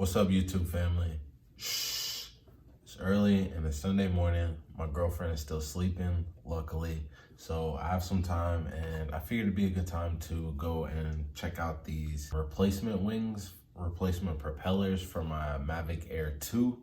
What's up, YouTube family? Shh. It's early and it's Sunday morning. My girlfriend is still sleeping, luckily. So I have some time and I figured it'd be a good time to go and check out these replacement wings, replacement propellers for my Mavic Air 2.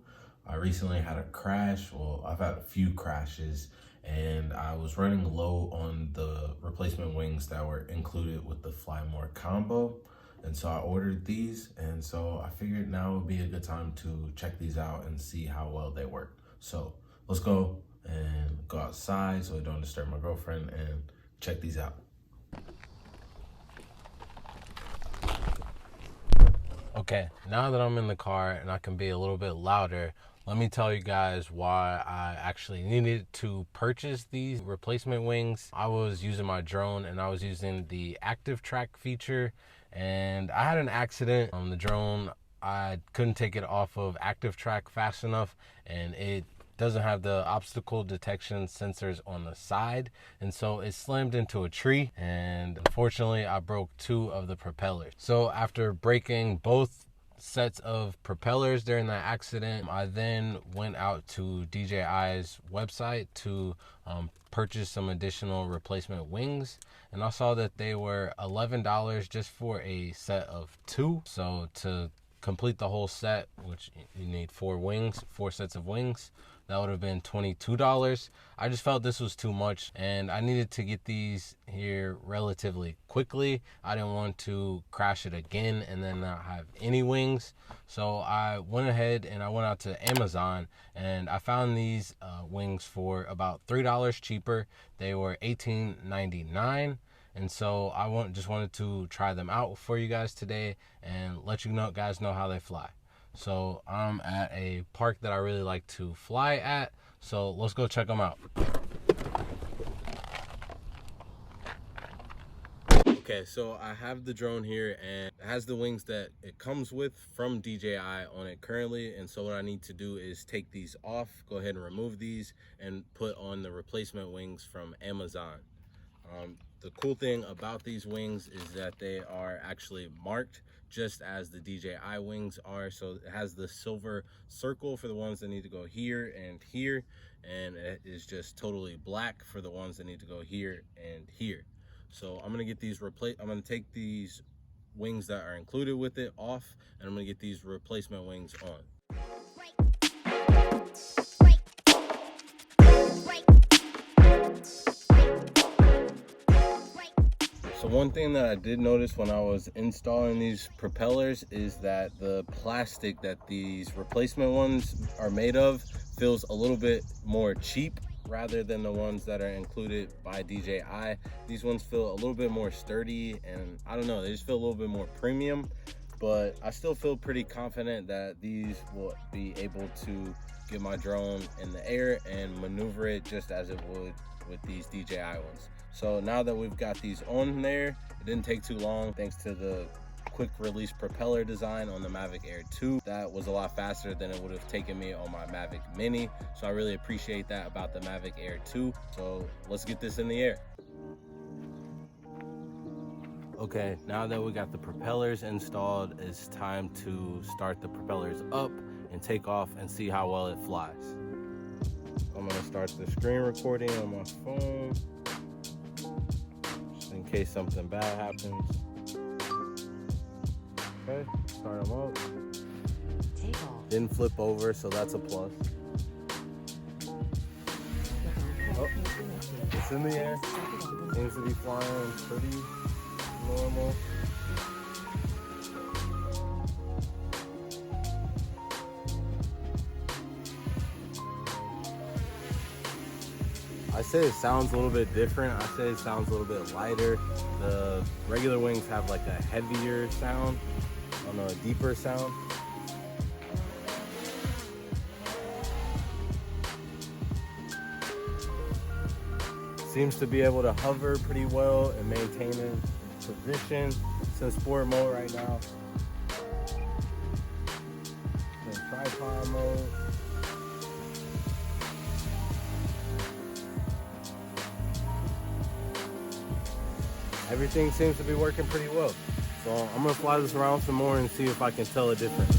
I recently had a crash. Well, I've had a few crashes and I was running low on the replacement wings that were included with the Fly More combo. And so I ordered these, and so I figured now would be a good time to check these out and see how well they work. So let's go and go outside so we don't disturb my girlfriend and check these out. Okay, now that I'm in the car and I can be a little bit louder, let me tell you guys why I actually needed to purchase these replacement wings. I was using my drone and I was using the active track feature, and I had an accident on the drone. I couldn't take it off of active track fast enough, and it doesn't have the obstacle detection sensors on the side, and so it slammed into a tree, and unfortunately I broke two of the propellers. So after breaking both sets of propellers during that accident, I then went out to DJI's website to purchase some additional replacement wings, and I saw that they were $11 just for a set of two. So to complete the whole set, which you need four sets of wings, that would have been $22. I just felt this was too much and I needed to get these here relatively quickly. I didn't want to crash it again and then not have any wings. So I went ahead and I went out to Amazon and I found these wings for about $3 cheaper. They were $18.99. And so I just wanted to try them out for you guys today and let you guys know how they fly. So I'm at a park that I really like to fly at, so let's go check them out. Okay, so I have the drone here and it has the wings that it comes with from DJI on it currently, and so what I need to do is take these off, go ahead and remove these and put on the replacement wings from Amazon. The cool thing about these wings is that they are actually marked just as the DJI wings are. So it has the silver circle for the ones that need to go here and here, and it is just totally black for the ones that need to go here and here. So I'm gonna get these I'm gonna take these wings that are included with it off, and I'm gonna get these replacement wings on. So one thing that I did notice when I was installing these propellers is that the plastic that these replacement ones are made of feels a little bit more cheap rather than the ones that are included by DJI. These ones feel a little bit more sturdy, and I don't know, they just feel a little bit more premium, but I still feel pretty confident that these will be able to get my drone in the air and maneuver it just as it would with these DJI ones. So now that we've got these on there, it didn't take too long thanks to the quick release propeller design on the Mavic Air 2. That was a lot faster than it would have taken me on my Mavic Mini. So I really appreciate that about the Mavic Air 2. So let's get this in the air. Okay, now that we got the propellers installed, it's time to start the propellers up and take off and see how well it flies. I'm gonna start the screen recording on my phone, just in case something bad happens. Okay, start them up. Take off. Didn't flip over, so that's a plus. Oh, it's in the air. Seems to be flying pretty normal. I say it sounds a little bit different. I say it sounds a little bit lighter. The regular wings have like a heavier sound, a deeper sound. Seems to be able to hover pretty well and maintain its position. It's in sport mode right now. It's in tripod mode. Everything seems to be working pretty well. So I'm gonna fly this around some more and see if I can tell a difference.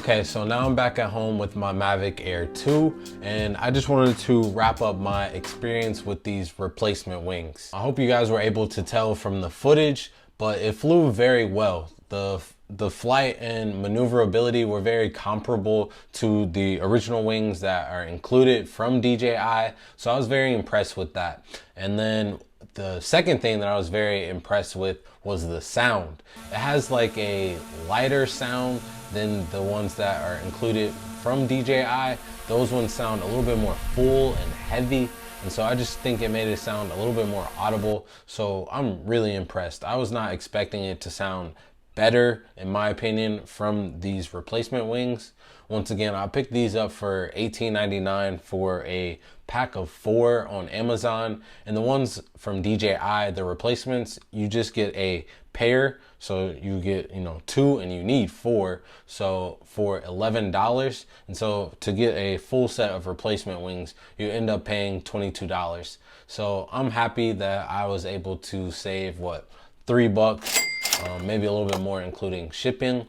Okay, so now I'm back at home with my Mavic Air 2, and I just wanted to wrap up my experience with these replacement wings. I hope you guys were able to tell from the footage, but it flew very well. The flight and maneuverability were very comparable to the original wings that are included from DJI, so I was very impressed with that. And then the second thing that I was very impressed with was the sound. It has like a lighter sound than the ones that are included from DJI. Those ones sound a little bit more full and heavy, and so I just think it made it sound a little bit more audible. So I'm really impressed. I was not expecting it to sound better, in my opinion, from these replacement wings. Once again, I picked these up for $18.99 for a pack of 4 on Amazon. And the ones from DJI, the replacements, you just get a pair. So you get, 2 and you need 4. So for $11. And so to get a full set of replacement wings, you end up paying $22. So I'm happy that I was able to save, what, $3, maybe a little bit more including shipping.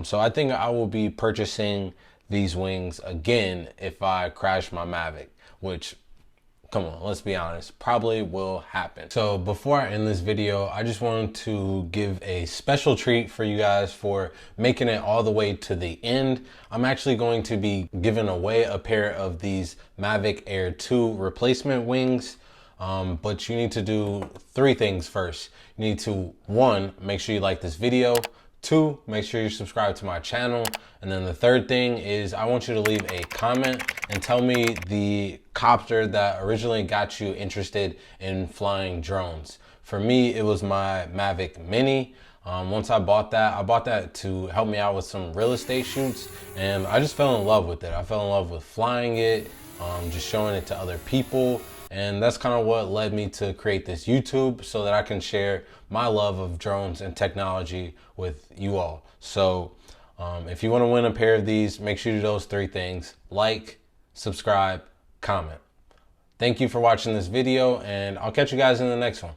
So I think I will be purchasing these wings again if I crash my Mavic, which, come on, let's be honest, probably will happen. So before I end this video, I just wanted to give a special treat for you guys for making it all the way to the end. I'm actually going to be giving away a pair of these Mavic Air 2 replacement wings. But you need to do 3 things first. You need to, 1, make sure you like this video. 2, make sure you subscribe to my channel. And then the third thing is I want you to leave a comment and tell me the copter that originally got you interested in flying drones. For me, it was my Mavic Mini. Once I bought that to help me out with some real estate shoots, and I just fell in love with it. I fell in love with flying it, just showing it to other people. And that's kind of what led me to create this YouTube, so that I can share my love of drones and technology with you all. So if you want to win a pair of these, make sure you do those 3 things: like, subscribe, comment. Thank you for watching this video, and I'll catch you guys in the next one.